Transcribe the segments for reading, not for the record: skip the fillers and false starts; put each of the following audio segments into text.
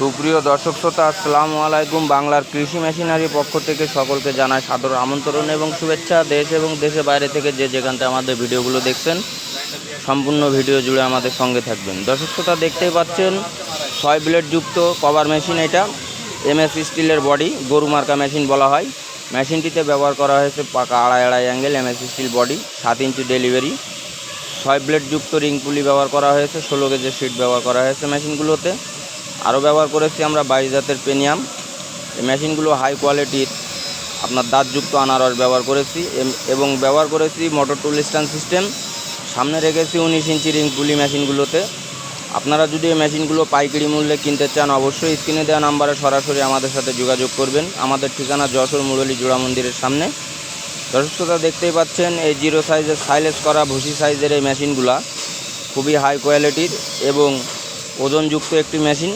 সুপ্রিয় দর্শক শ্রোতা, আসসালামু আলাইকুম। বাংলার কৃষি মেশিনারি পক্ষ থেকে সকলকে জানাই সাদর আমন্ত্রণ এবং শুভেচ্ছা। দেশ এবং দেশের বাইরে থেকে যে যেখান থেকে আমাদের ভিডিওগুলো দেখছেন, সম্পূর্ণ ভিডিও জুড়ে আমাদের সঙ্গে থাকবেন। দর্শক শ্রোতা, দেখতেই পাচ্ছেন 6 ব্লেড যুক্ত কভার মেশিন। এটা MS স্টিলের বডি, গরু মার্কা মেশিন বলা হয়। মেশিনটিতে ব্যবহার করা হয়েছে পাকা আড়াই অ্যাঙ্গেল MS স্টিল বডি, 7 ইঞ্চি ডেলিভারি। 6 ব্লেড যুক্ত রিং পুলি ব্যবহার করা হয়েছে, 16 গেজের শিট ব্যবহার করা হয়েছে মেশিনগুলোতে। আরও ব্যবহার করেছি আমরা 22 জাতের পেনিয়াম। এই মেশিনগুলো হাই কোয়ালিটির আপনার দাঁতযুক্ত আনারস ব্যবহার করেছি এবং ব্যবহার করেছি মোটর টুল স্ট্যান্ড সিস্টেম। সামনে রেখেছি 19 ইঞ্চি রিং পুলি মেশিনগুলোতে। আপনারা যদি এই মেশিনগুলো পাইকারি মূল্যে কিনতে চান, অবশ্যই স্ক্রিনে দেওয়া নাম্বারে সরাসরি আমাদের সাথে যোগাযোগ করবেন। আমাদের ঠিকানা যশোর মুরলী জোড়া মন্দিরের সামনে। দর্শক শ্রোতা, দেখতেই পাচ্ছেন এই 0 সাইজের সাইলেজ করা ভুসি সাইজের এই মেশিনগুলো খুবই হাই কোয়ালিটির এবং ওজনযুক্ত একটি মেশিন।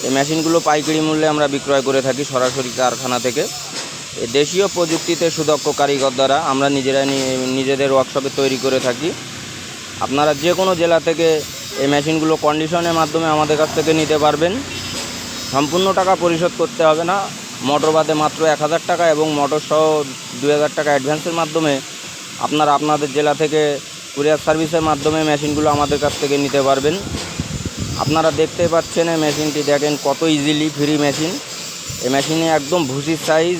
এই মেশিনগুলো পাইকারি মূল্যে আমরা বিক্রয় করে থাকি সরাসরি কারখানা থেকে। এই দেশীয় প্রযুক্তিতে সুদক্ষ কারিগর দ্বারা আমরা নিজেদের ওয়ার্কশপে তৈরি করে থাকি। আপনারা যে কোনো জেলা থেকে এই মেশিনগুলো কন্ডিশনের মাধ্যমে আমাদের কাছ থেকে নিতে পারবেন। সম্পূর্ণ টাকা পরিশোধ করতে হবে না। মোটর বাদে মাত্র 1000 টাকা এবং মোটর সহ 2000 টাকা অ্যাডভান্সের মাধ্যমে আপনারা আপনাদের জেলা থেকে কুরিয়ার সার্ভিসের মাধ্যমে মেশিনগুলো আমাদের কাছ থেকে নিতে পারবেন। আপনারা দেখতে পাচ্ছেন এই মেশিনটি, দেখেন কত ইজিলি ফ্রি মেশিন। এই মেশিনে একদম ভুসির সাইজ,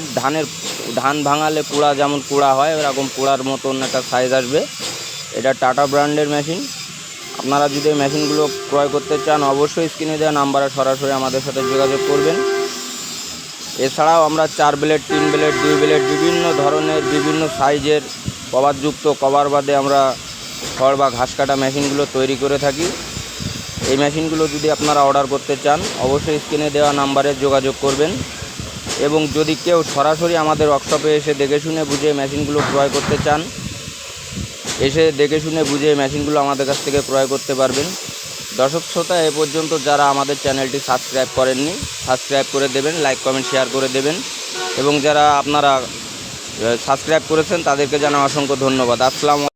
ধান ভাঙালে কুড়া যেমন কুড়া হয় এরকম কুড়ার মতন একটা সাইজ আসবে। এটা টাটা ব্র্যান্ডের মেশিন। আপনারা যদি এই মেশিনগুলো ক্রয় করতে চান, অবশ্যই স্ক্রিনে দেওয়া নাম্বারে সরাসরি আমাদের সাথে যোগাযোগ করবেন। এছাড়াও আমরা 4 ব্লেড, 3 ব্লেড, 2 ব্লেড বিভিন্ন ধরনের বিভিন্ন সাইজের কভারযুক্ত, কভার বাদে আমরা খড় বা ঘাস কাটা মেশিনগুলো তৈরি করে থাকি। এই মেশিনগুলো যদি আপনারা অর্ডার করতে চান, অবশ্যই স্ক্রিনে দেওয়া নাম্বারে যোগাযোগ করবেন। এবং যদি কেউ সরাসরি আমাদের ওয়ার্কশপে এসে দেখে শুনে বুঝে মেশিনগুলো ক্রয় করতে চান, এসে দেখে শুনে বুঝে মেশিনগুলো আমাদের কাছ থেকে ক্রয় করতে পারবেন। দর্শক শ্রোতা, এ পর্যন্ত যারা আমাদের চ্যানেলটি সাবস্ক্রাইব করেননি, সাবস্ক্রাইব করে দেবেন, লাইক কমেন্ট শেয়ার করে দেবেন। এবং যারা আপনারা সাবস্ক্রাইব করেছেন তাদেরকে জানাই অসংখ্য ধন্যবাদ। আসসালামু